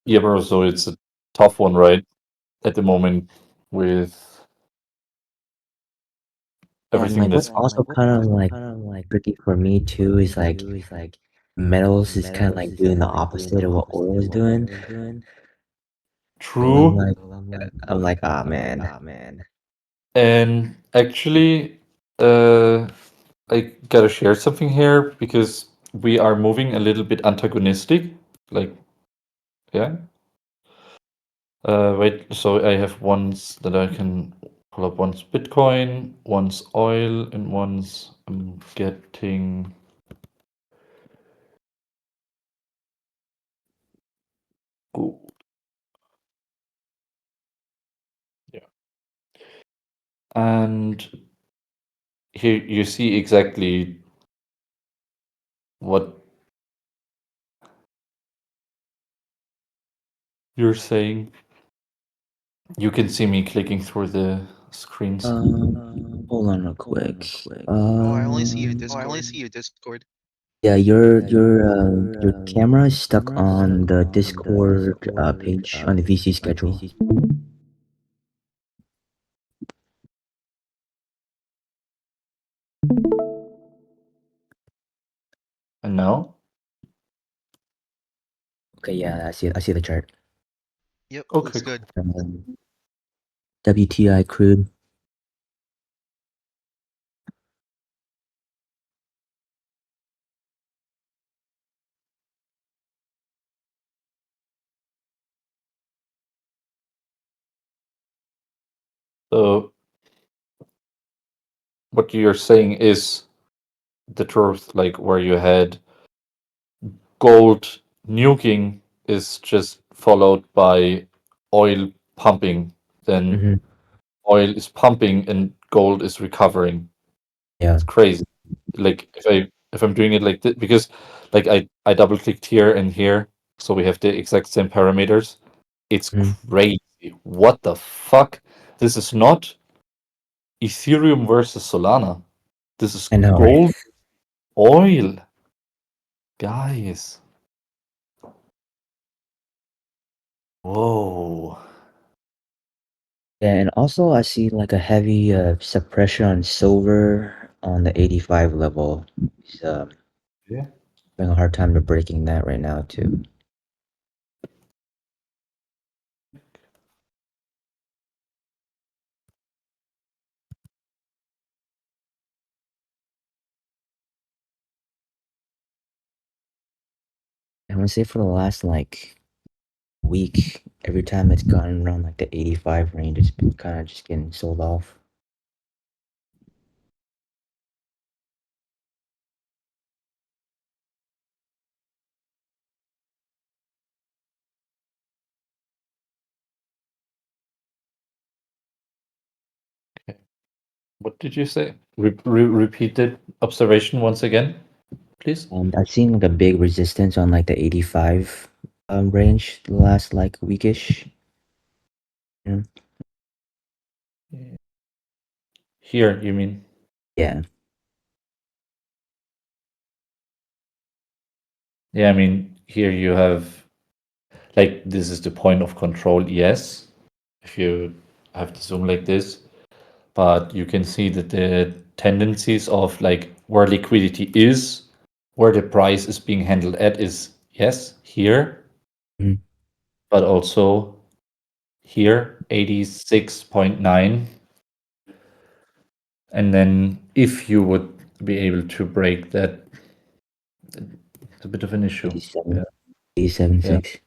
Yeah, bro, so it's a tough one, right? At the moment with Yeah, and everything like that's what's also kind of like tricky for me too is like metals is kind of like doing the opposite of what oil is doing. So true. I'm like, ah man. And actually, I gotta share something here because we are moving a little bit antagonistic. Like, yeah. Wait, so I have ones that I can pull up. One's Bitcoin, one's oil, and one's I'm getting. Gold. Yeah. And here you see exactly what you're saying. You can see me clicking through the screens. Hold on real quick. Oh, I only see your Um, Discord. yeah, your camera is stuck on the Discord page on the VC schedule. And now? Okay, yeah, I see the chart. Yep, Okay, looks good. WTI crude. so what you're saying is the truth, like where you had gold nuking is just followed by oil pumping. Then Mm-hmm. oil is pumping and gold is recovering. Yeah. It's crazy. Like if I'm doing it like this, because like I double clicked here and here, so we have the exact same parameters. It's Mhm. crazy. What the fuck? This is not Ethereum versus Solana. This is I know, right? gold oil, guys. Whoa. Yeah, and also I see like a heavy suppression on silver on the 85 level. He's Yeah. having a hard time to breaking that right now too. I want to say for the last like week, every time it's gone around like the 85 range, it's been kind of just getting sold off. What did you say? Repeat the observation once again, please. I've seen like a big resistance on like the 85 range the last like weekish. Yeah. Here, you mean? Yeah. Yeah, I mean, here you have like this is the point of control, yes. If you have to zoom like this, but you can see that the tendencies of like where liquidity is, where the price is being handled at is yes, here, Mhm. but also here, 86.9. And then if you would be able to break that, it's a bit of an issue. 87, Yeah, 87, yeah, 6,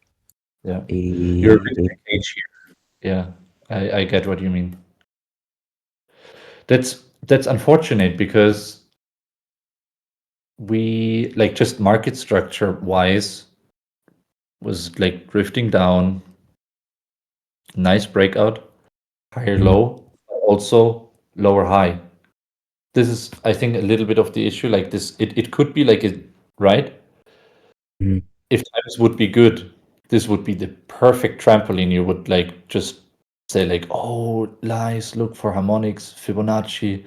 yeah. You're 88. reaching age here. Yeah, I get what you mean. That's unfortunate because we like just market structure wise was like drifting down, nice breakout, higher Mhm. low, also lower high. This is I think a little bit of the issue. Like this, it could be like it right. Mhm. If times would be good, this would be the perfect trampoline. You would like just say like, oh, nice, look for harmonics, Fibonacci.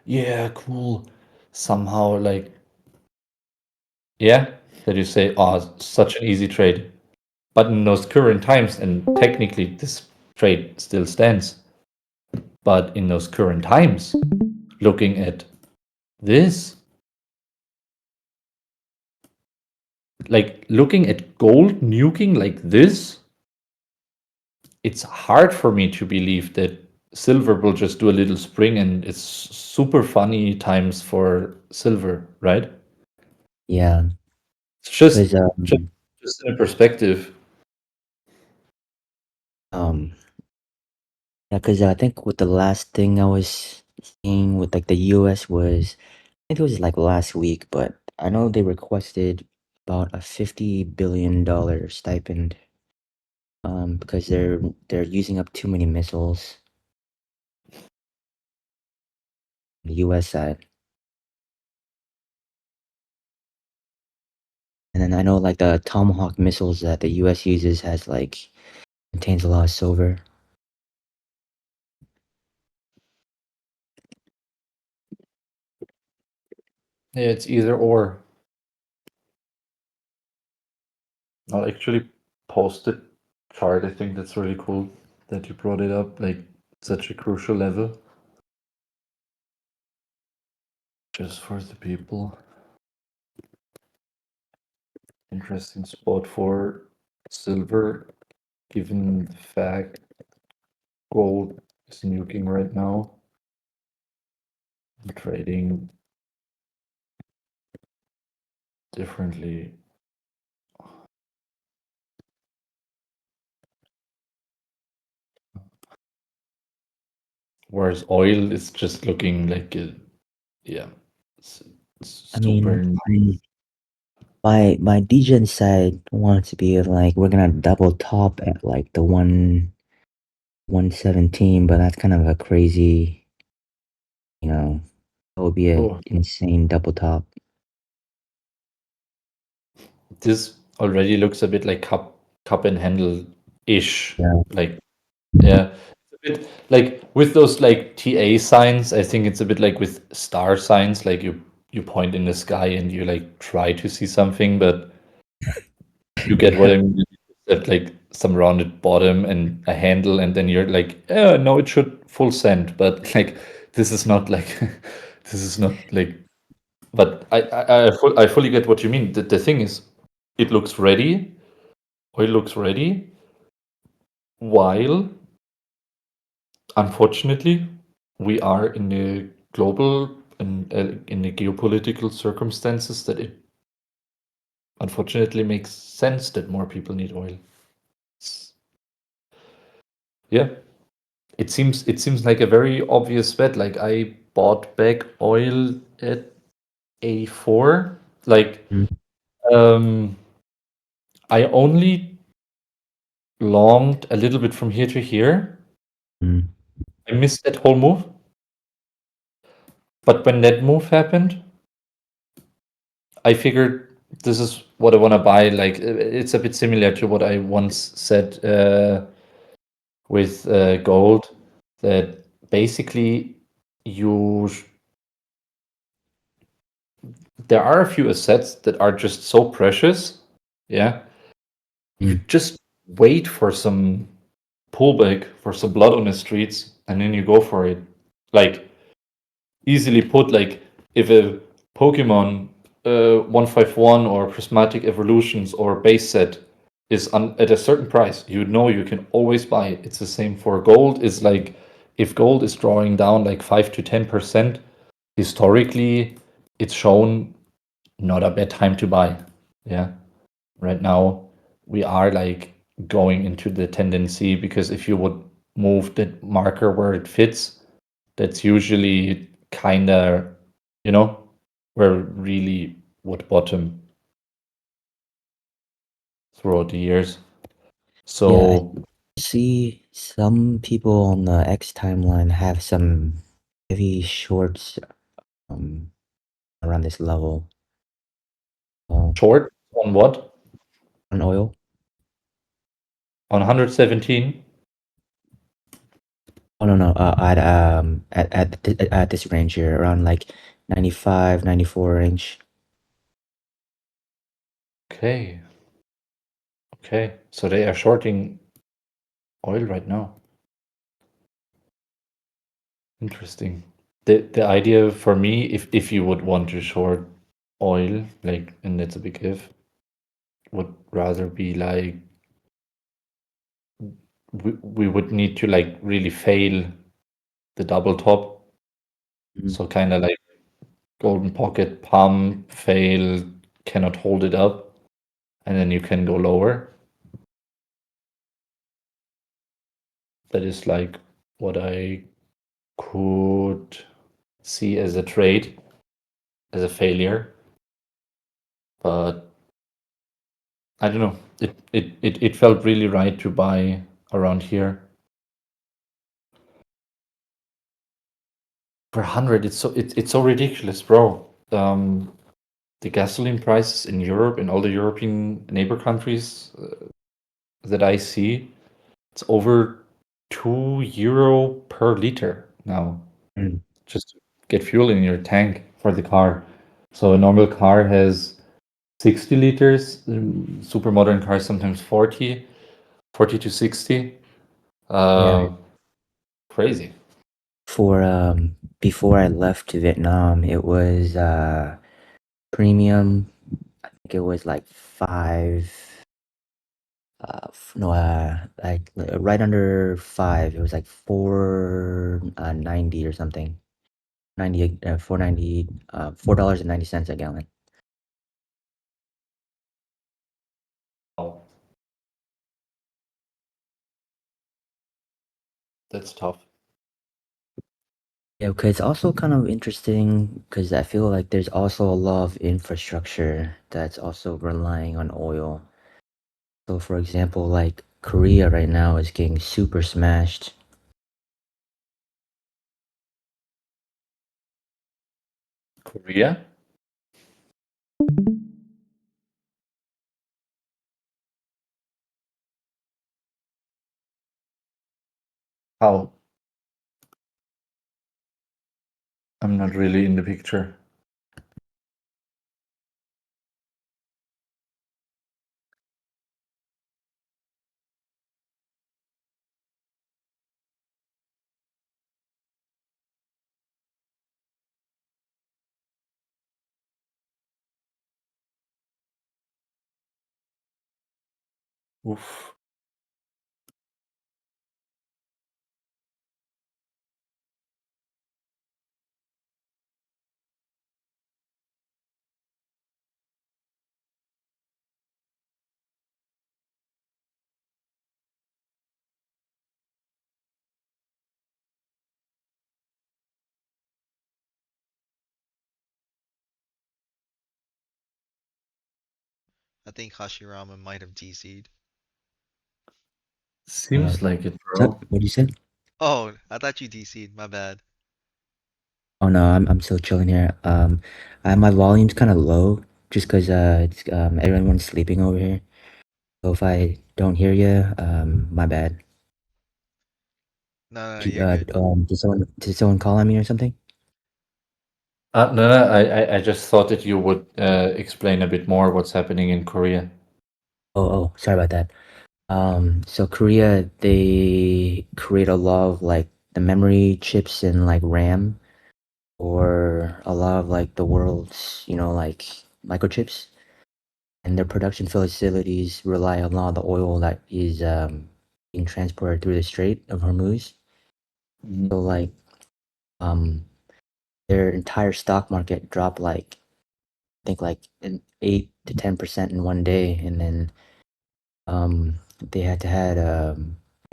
Yeah, cool. Somehow like, yeah, that you say, oh, such an easy trade. But in those current times, and technically this trade still stands, but in those current times, looking at this, like looking at gold nuking like this, it's hard for me to believe that silver will just do a little spring and it's super funny times for silver, right? Yeah, It's just because just, just in a perspective. um yeah, because I think with the last thing I was seeing with like the US was, I think it was like last week, but I know they requested about a $50 billion stipend because they're using up too many missiles on the US side. And then I know like the Tomahawk missiles that the US uses has like contains a lot of silver. Yeah, it's either or. I'll actually post the chart. I think that's really cool that you brought it up, like such a crucial level. Just for the people. Interesting spot for silver, given the fact gold is nuking right now. Trading differently. Whereas oil is just looking like a, yeah, it's I super. mean, my degen side wants to be like we're gonna double top at like the 117, but that's kind of a crazy, that would be a Oh, insane double top. this already looks a bit like cup and handle ish. Yeah. Like, yeah, it's a bit like with those like TA signs. I think it's a bit like with star signs. Like you point in the sky and you like try to see something, but you get what Yeah. I mean. That like some rounded bottom and a handle, and then you're like, oh no, it should full send, but like this is not like this is not like. But I fully get what you mean. The thing is, it looks ready, or it looks ready, while unfortunately we are in the global and in the geopolitical circumstances that it unfortunately makes sense that more people need oil. It's- yeah, it seems like a very obvious bet. Like I bought back oil at A4. Like Mm, um, I only longed a little bit from here to here. mm, I missed that whole move. But when that move happened, I figured this is what I want to buy. Like it's a bit similar to what I once said with gold, that basically you sh- there are a few assets that are just so precious. Yeah, you mm, just wait for some pullback, for some blood on the streets, and then you go for it. Like easily put, like if a Pokemon 151 or Prismatic Evolutions or base set is at a certain price, you know you can always buy it. It's the same for gold. Is like if gold is drawing down like 5 to 10%, historically, it's shown not a bad time to buy. Yeah, right now we are like going into the tendency, because if you would move that marker where it fits, that's usually kind of, you know, where really would bottom throughout the years. yeah, I So see some people on the X timeline have some heavy shorts um around this level. Oh, short on what? on oil. On 117? Oh no no at this range here around like 95, 94 range. Okay. Okay, so they are shorting oil right now. Interesting. The idea for me, if you would want to short oil, like, and that's a big if, would rather be like we would need to like really fail the double top. Mhm. So kind of like golden pocket pump, fail, cannot hold it up, and then you can go lower. That is like what I could see as a trade, as a failure. But I don't know. It felt really right to buy around here. For 100, it's so ridiculous, bro. The gasoline prices in Europe, in all the European neighbor countries that I see, it's over €2 per liter now. Mm. Just to get fuel in your tank for the car. So a normal car has 60 liters. Super modern cars sometimes 40 to 60. Yeah. Crazy. For before I left Vietnam, it was premium. I think it was like five. No, like right under five. It was like 4.90 or something. 4.90, $4.90 a gallon. Oh, that's tough. Yeah, okay. It's also kind of interesting because I feel like there's also a lot of infrastructure that's also relying on oil. So, for example, like Korea right now is getting super smashed. Korea? How? I'm not really in the picture. Oof. I think Hashirama might have DC'd. Seems like it, So, bro. what do you say? Oh, I thought you DC'd. My bad. Oh no, I'm still chilling here. My volume's kind of low just because it's everyone's sleeping over here. So if I don't hear you, my bad. No, no, you're good. Did someone call on me or something? No, I just thought that you would explain a bit more what's happening in Korea. Oh, sorry about that. So Korea, they create a lot of like the memory chips and like RAM or a lot of like the world's, like microchips. And their production facilities rely on a lot of the oil that is being transported through the Strait of Hormuz. Mhm. So like um their entire stock market dropped like I think like an 8 to 10% in one day, and then they had to had a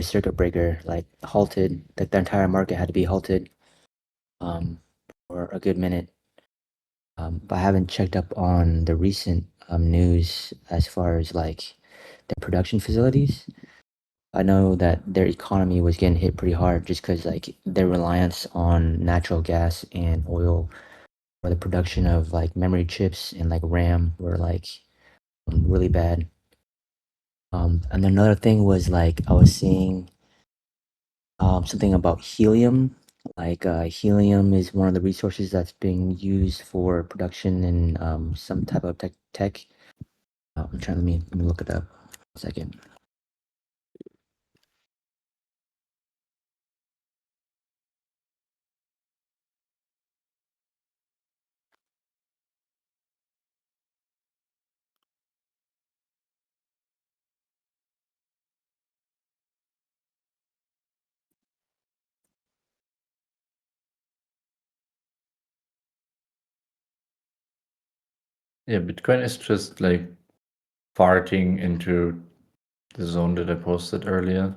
circuit breaker like halted. Like the entire market had to be halted um for a good minute. But I haven't checked up on the recent news as far as like their production facilities. I know that their economy was getting hit pretty hard just because like their reliance on natural gas and oil for the production of like memory chips and like RAM were like really bad. And another thing was like I was seeing something about helium. Like helium is one of the resources that's being used for production in some type of tech. I'm trying. Let me look it up. Second. Yeah, Bitcoin is just like farting into the zone that I posted earlier.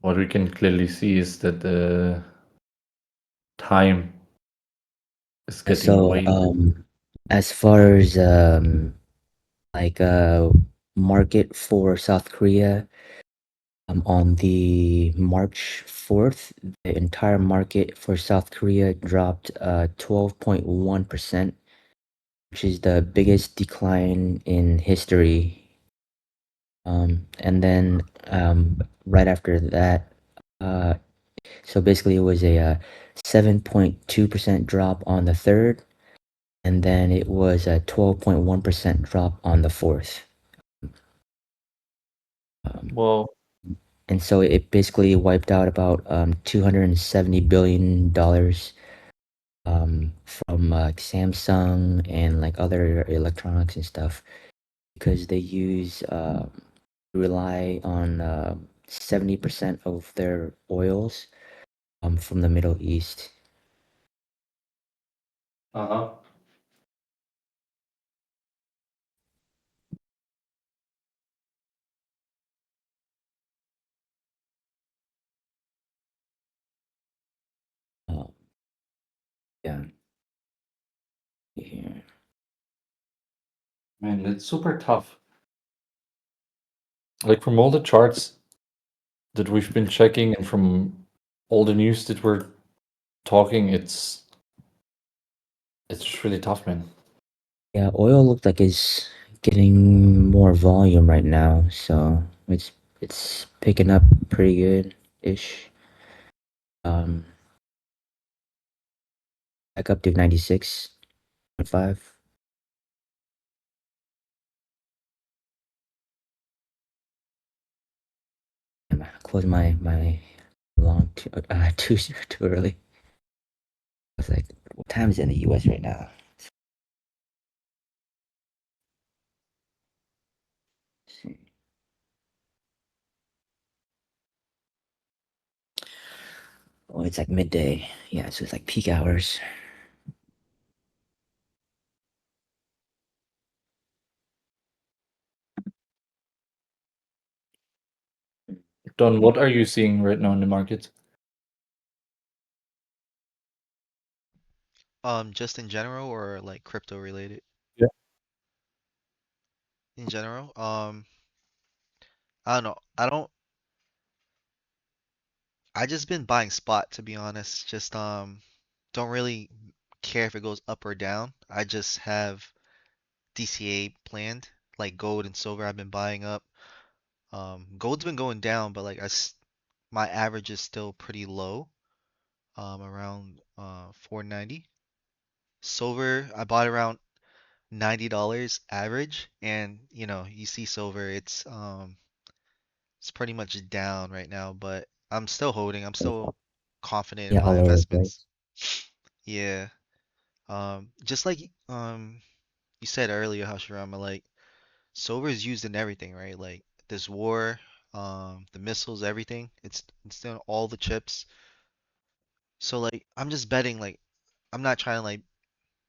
What we can clearly see is that the time is getting So, way. as far as like market for South Korea, on the March 4th, the entire market for South Korea dropped 12.1%, which is the biggest decline in history. And then right after that, uh, so basically it was a 7.2% drop on the 3rd, and then it was a 12.1% drop on the 4th. Well, And so it basically wiped out about $270 billion from like Samsung and like other electronics and stuff, because they rely on 70% of their oils from the Middle East. uh-huh. Uh, yeah. Here. Man, it's super tough. Like from all the charts that we've been checking and from all the news that we're talking, it's just really tough, man. Yeah, oil looks like it's getting more volume right now, so it's picking up pretty good ish. Um, back up to 96.5. I closed my long too early. I was like, what time is it in the US right now? Let's see. Oh, it's like midday. Yeah, so it's like peak hours. Don, what are you seeing right now in the market? Just in general or like crypto related? Yeah. In general, I don't know. I just been buying spot to be honest. Just don't really care if it goes up or down. I just have DCA planned, like gold and silver I've been buying up. Gold's been going down, but like my average is still pretty low, around 490. Silver, I bought around $90 average, and you see silver, it's pretty much down right now, but I'm still holding. I'm still confident in Yeah, my all over the investments. place. Yeah. Just like you said earlier, Hashirama, like silver is used in everything, right? Like this war, the missiles, everything. It's in all the chips. So like I'm just betting like I'm not trying to like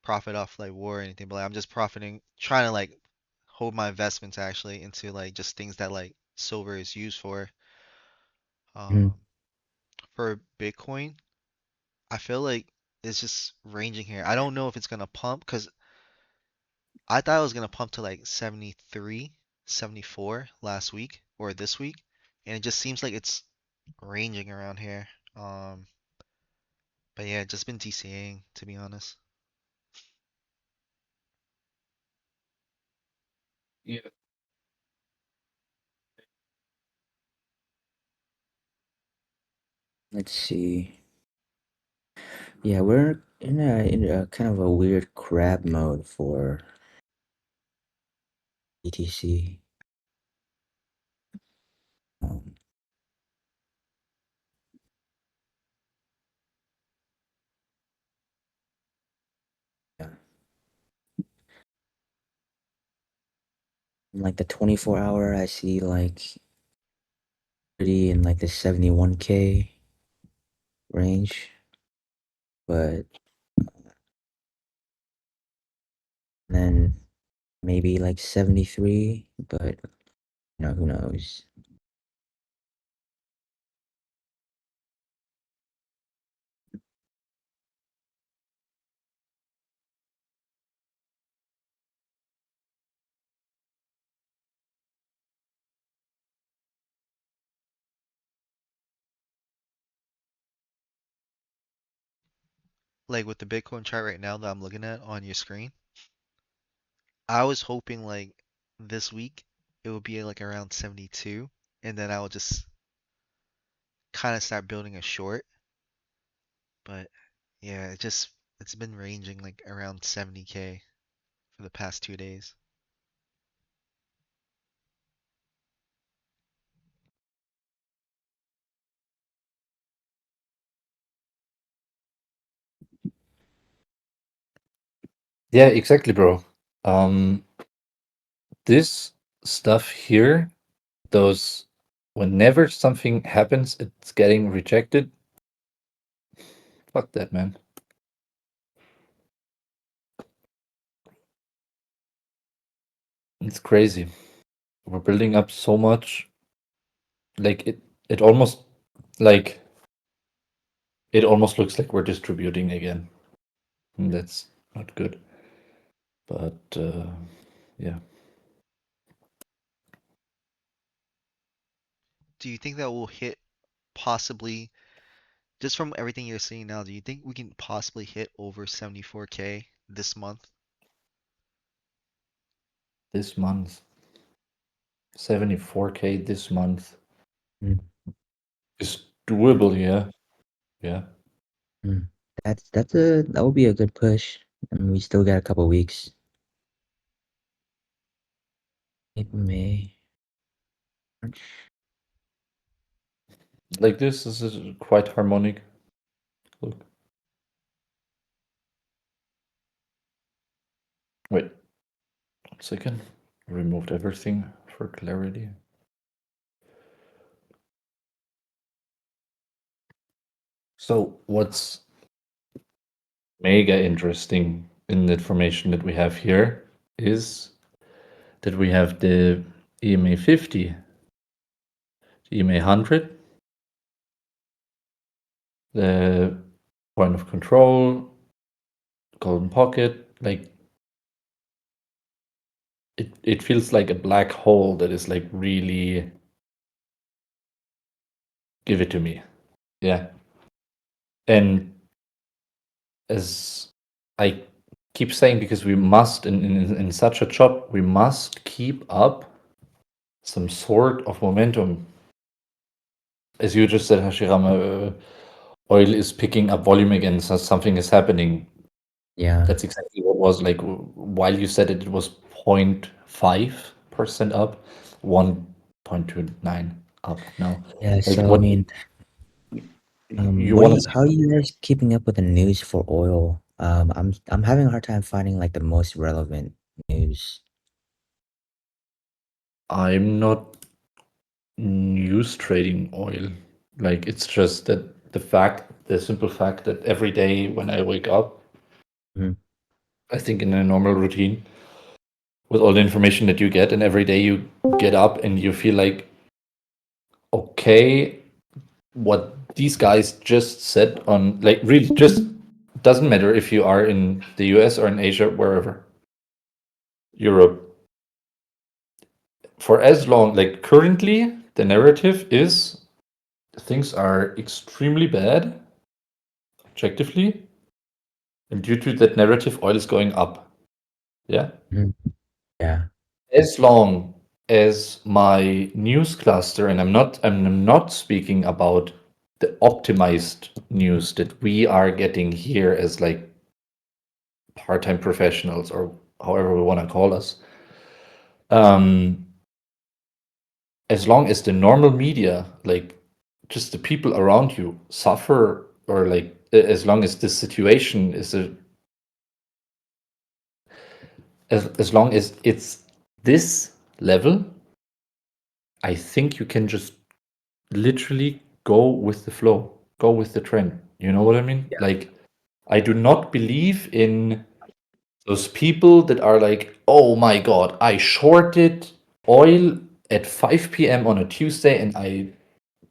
profit off like war or anything, but like I'm just profiting, trying to like hold my investments actually into like just things that like silver is used for. Mhm. Um, for Bitcoin, I feel like it's just ranging here. I don't know if it's gonna pump because I thought it was gonna pump to like 73, 74 last week or this week, and it just seems like it's ranging around here. Um, but yeah, just been DCAing to be honest. Yeah. Let's see. Yeah, we're in a kind of a weird crab mode for BTC. Um, yeah. In, like the 24-hour, I see like pretty in like the 71K range, but then maybe like 73, but who knows? Like with the Bitcoin chart right now that I'm looking at on your screen, I was hoping like this week it would be like around 72, and then I would just kind of start building a short. But yeah, it's been ranging like around 70K for the past 2 days. Yeah, exactly, bro. Um, this stuff here, those whenever something happens, it's getting rejected. Fuck that, man. It's crazy. We're building up so much. Like it almost like it almost looks like we're distributing again. And that's not good. But yeah. Do you think that will hit possibly, just from everything you're seeing now, do you think we can possibly hit over 74K this month? This month. 74K this month Mm, is doable, yeah. Yeah. mm. That would be a good push. I mean, we still got a couple weeks. April, May, March. Like this is quite harmonic. Look. Wait, 1 second. Removed everything for clarity. So what's mega interesting in the information that we have here is that we have the EMA 50, the EMA 100, the point of control, golden pocket. Like it feels like a black hole that is like really give it to me. Yeah. And as I keep saying, because we must in such a job, we must keep up some sort of momentum. As you just said, Hashirama, oil is picking up volume again, so something is happening. Yeah. That's exactly what was like while you said it was 0.5% up, 1.29 up now. Yeah, Like so I what mean, you what do want you to how are you guys keeping up with the news for oil? I'm having a hard time finding like the most relevant news. I'm not news trading oil. Like it's just that the simple fact that every day when I wake up, Mhm. I think in a normal routine with all the information that you get, and every day you get up and you feel like, okay, what these guys just said on like really just doesn't matter if you are in the US or in Asia, wherever, Europe. For as long, like currently, the narrative is things are extremely bad objectively, and due to that narrative, oil is going up. Yeah. Mhm. Yeah. As long as my news cluster, and I'm not speaking about the optimized news that we are getting here as like part-time professionals or however we want to call us. Um, as long as the normal media, like just the people around you, suffer, or like as long as this situation is as long as it's this level, I think you can just literally go with the flow, go with the trend. You know what I mean? Yeah. Like, I do not believe in those people that are like, oh my God, I shorted oil at 5 p.m. on a Tuesday and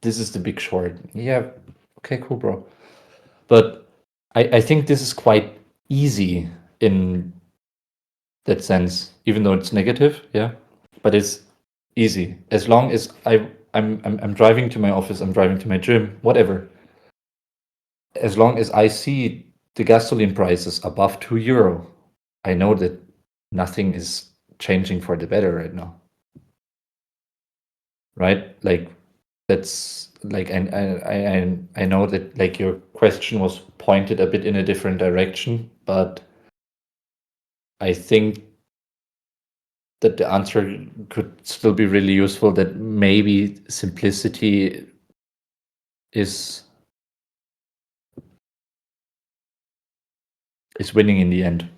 this is the big short. Yeah, okay, cool, bro. But I think this is quite easy in that sense, even though it's negative, yeah. But it's easy. As long as I'm driving to my office, I'm driving to my gym, whatever. As long as I see the gasoline prices above €2, I know that nothing is changing for the better right now. Right? Like that's like I know that like your question was pointed a bit in a different direction, but I think that the answer could still be really useful, that maybe simplicity is winning in the end,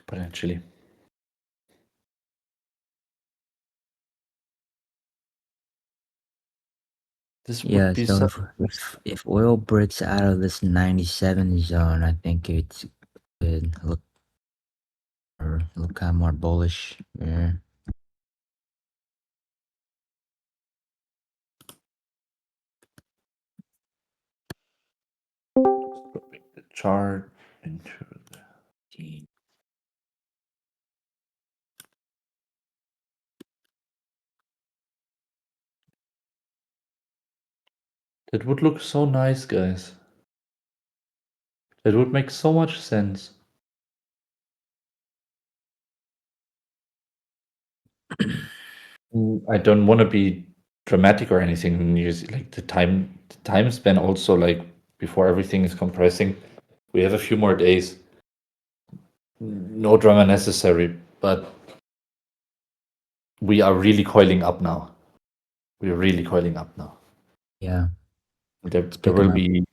potentially. This Yeah, would be so so if oil breaks out of this 97 zone, I think it could look kind of more bullish. Yeah. dropping the chart into the that would look so nice, guys. That would make so much sense. I don't want to be dramatic or anything. Like the time span also, like before everything is compressing. We have a few more days. No drama necessary, but we are really coiling up now. We are really coiling up now. Yeah, There, it's there picking will up. be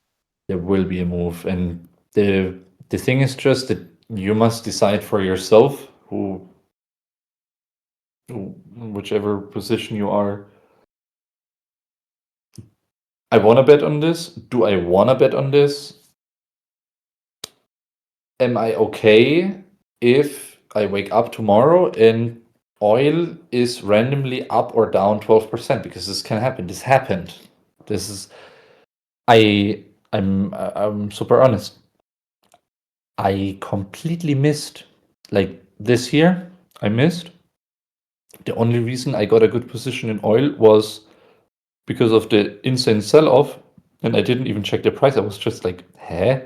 there will be a move, and the thing is just that you must decide for yourself whichever position you are. I want to bet on this. Do I want to bet on this? Am I okay if I wake up tomorrow and oil is randomly up or down 12%? Because this can happen. This happened. This is I I'm super honest. I completely missed, like this year. I missed. The only reason I got a good position in oil was because of the insane sell-off, and I didn't even check the price. I was just like, "Huh?"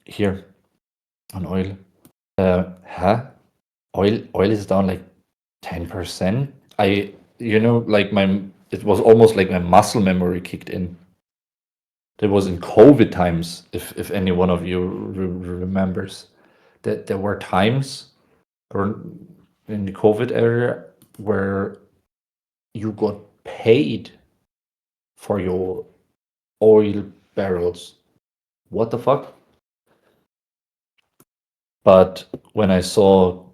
Here on oil. Huh? Oil is down like 10%. Like it was almost like my muscle memory kicked in. That was in COVID times, if any one of you remembers, that there were times or in the COVID area where you got paid for your oil barrels. What the fuck? But when I saw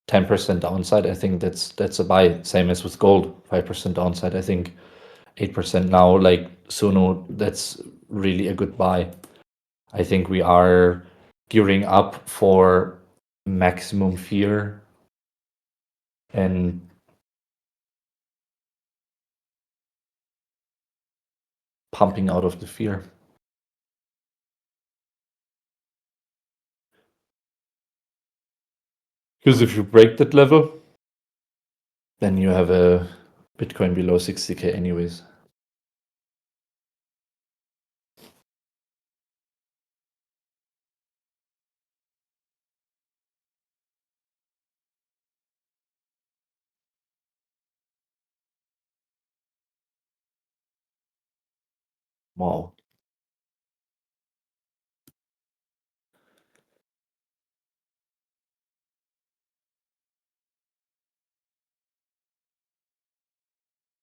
10% downside, I think that's a buy. Same as with gold, 5% downside. I think 8% now, like Suno, that's really a good buy. I think we are gearing up for maximum fear and pumping out of the fear. Because if you break that level, then you have a Bitcoin below 60K anyways. Wow.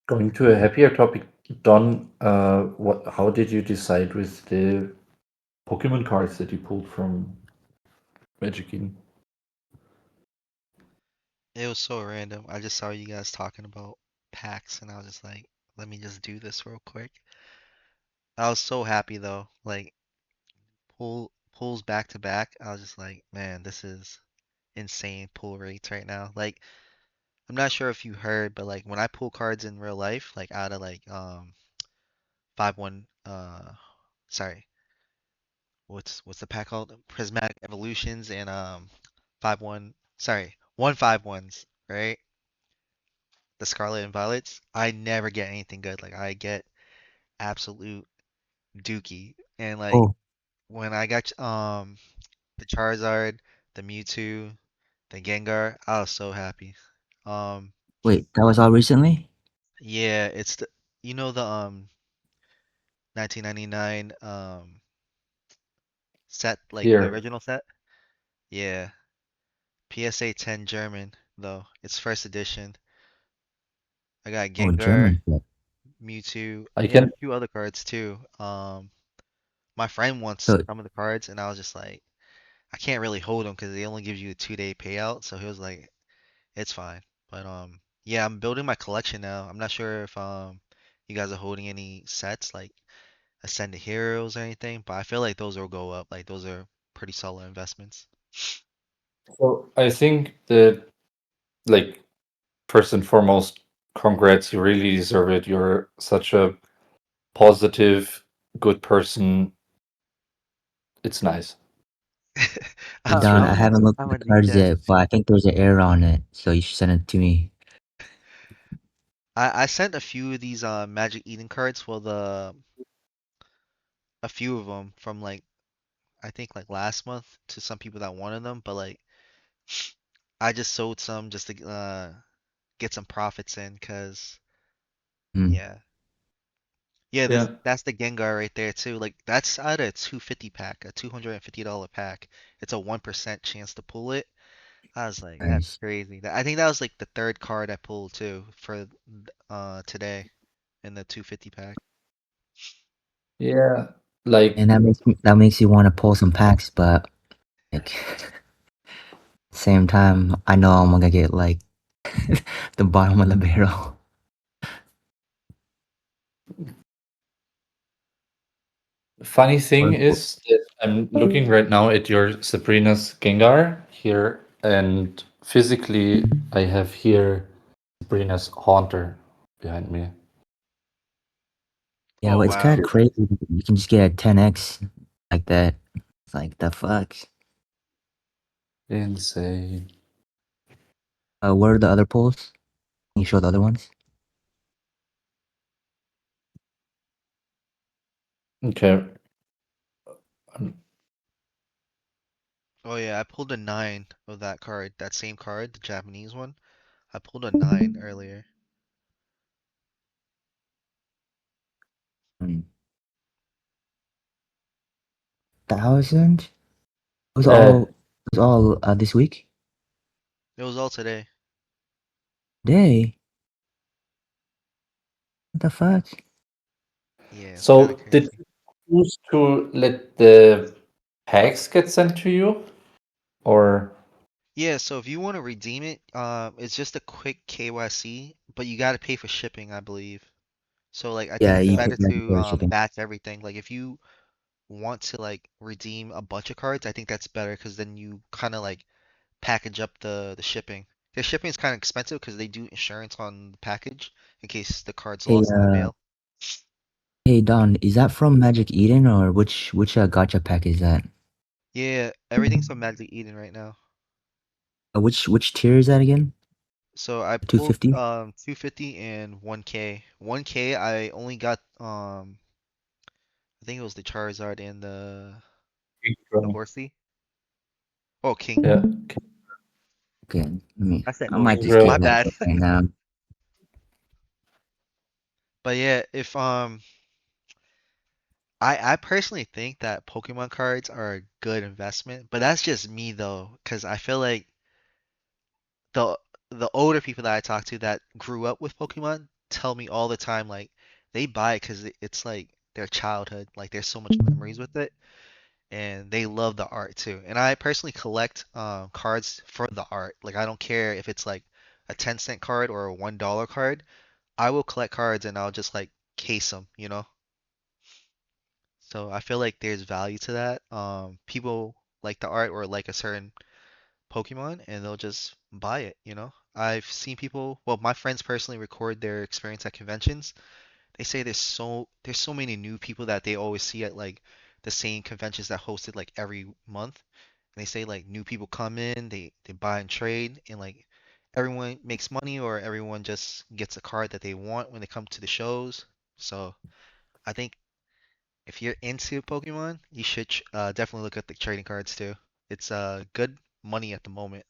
Going to a happier topic, Don, how did you decide with the Pokemon cards that you pulled from Magic Eden? It was so random. I just saw you guys talking about packs, and I was just like, let me just do this real quick. I was so happy though. Like pulls back to back. I was just like, man, this is insane pull rates right now. Like I'm not sure if you heard, but like when I pull cards in real life, like out of like 5-1 sorry, what's the pack called? Prismatic Evolutions and 5-1 sorry, 1/5-1s, right? The Scarlet and Violets. I never get anything good. Like I get absolute dookie. And like Oh, when I got the Charizard, the Mewtwo, the Gengar, I was so happy. Um wait, that was all recently? yeah, it's the the 1999 set, like the Here, original set? Yeah. PSA 10 German though. It's first edition. I got Oh, Gengar, German shit. Mewtwo, I and a can. few other cards too. My friend wants So some of the cards, and I was just like, I can't really hold them because they only give you a 2-day payout. So he was like, it's fine. But yeah, I'm building my collection now. I'm not sure if you guys are holding any sets like Ascended Heroes or anything, but I feel like those will go up. Like those are pretty solid investments. So I think that, like, first and foremost, congrats, you really deserve it. You're such a positive, good person. It's nice. hey It's Don, really I nice. haven't looked at I'm the a cards degen. yet, but I think there's an error on it, so you should send it to me. I sent a few of these Magic Eden cards, well a few of them from like I think like last month to some people that wanted them, but like I just sold some just to get some profits in, cause Hmm. yeah. Yeah, this Yeah. that's the Gengar right there too. Like that's out of a 250 pack, a $250 pack. It's a 1% chance to pull it. I was like, that's Nice. crazy. I think that was like the third card I pulled too for today in the 250 pack. Yeah. Like, And that makes you want to pull some packs, but like same time, I know I'm gonna get like the bottom of the barrel. funny thing Or- is that I'm looking right now at your Sabrina's Gengar here, and physically, I have here Sabrina's Haunter behind me. Yeah, Oh well, it's kind wow. of crazy. You can just get a 10x like that. It's like the fuck. Insane. What are the other pulls? Can you show the other ones? Okay. um, Oh yeah, I pulled a 9 of that card. That same card, the Japanese one. I pulled a 9 earlier. 1,000? It was Uh, all. It was all this week. It was all today. Day. What the fuck? Yeah, it's kind of so did crazy. you choose to let the packs get sent to you, or Yeah, so if you want to redeem it, it's just a quick KYC, but you got to pay for shipping, I believe. So like I think Yeah, it's you better have to to pay shipping. batch everything. Like if you want to like redeem a bunch of cards, I think that's better because then you kind of like package up the shipping. The shipping is kind of expensive because they do insurance on the package in case the card's Hey, lost in the mail. hey Don, is that from Magic Eden or which gacha pack is that? Yeah, everything's from Magic Eden right now. Which tier is that again? So I The pulled 250? 250 and 1K. 1K I only got I think it was the Charizard and the Horsey. Oh, King. yeah, Okay, I said I might Horsey. just My get Kingdra? that bad. right now. But yeah, if I personally think that Pokemon cards are a good investment, but that's just me though, because I feel like the the older people that I talk to that grew up with Pokemon, tell me all the time like they buy it because it's like their childhood. Like there's so much memories with it, and they love the art too. And I personally collect cards for the art. Like I don't care if it's like a 10-cent card or a $1 card. I will collect cards and I'll just like case them, you know? So I feel like there's value to that. People like the art or like a certain Pokemon and they'll just buy it, you know? I've seen people, well, my friends personally record their experience at conventions. They say there's so many new people that they always see at like the same conventions that hosted like every month. And they say like new people come in, they buy and trade, and like everyone makes money or everyone just gets a card that they want when they come to the shows. So I think if you're into Pokemon, you should definitely look at the trading cards too. It's good money at the moment.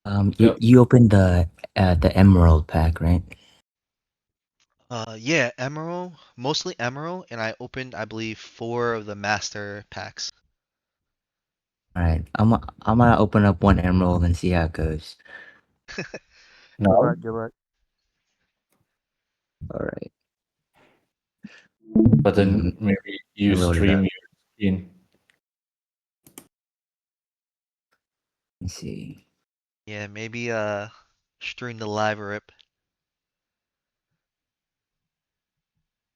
You Yep. you opened the Emerald pack, right? Yeah, Emerald, mostly Emerald, and I opened, I believe, 4 of the Master packs. All right, I'm gonna open up one Emerald and see how it goes. Good No, luck, good luck. All right, but mm, then maybe I you load it stream up. your skin. Let's see. Yeah, maybe stream the live rip.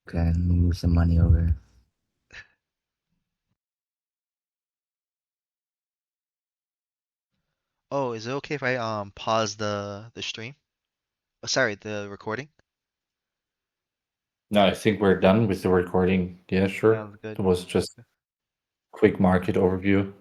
Okay, let me move some money over. Oh, is it okay if I pause the stream? Oh, sorry, the recording? No, I think we're done with the recording. Yeah, sure. Sounds good. It was just quick market overview.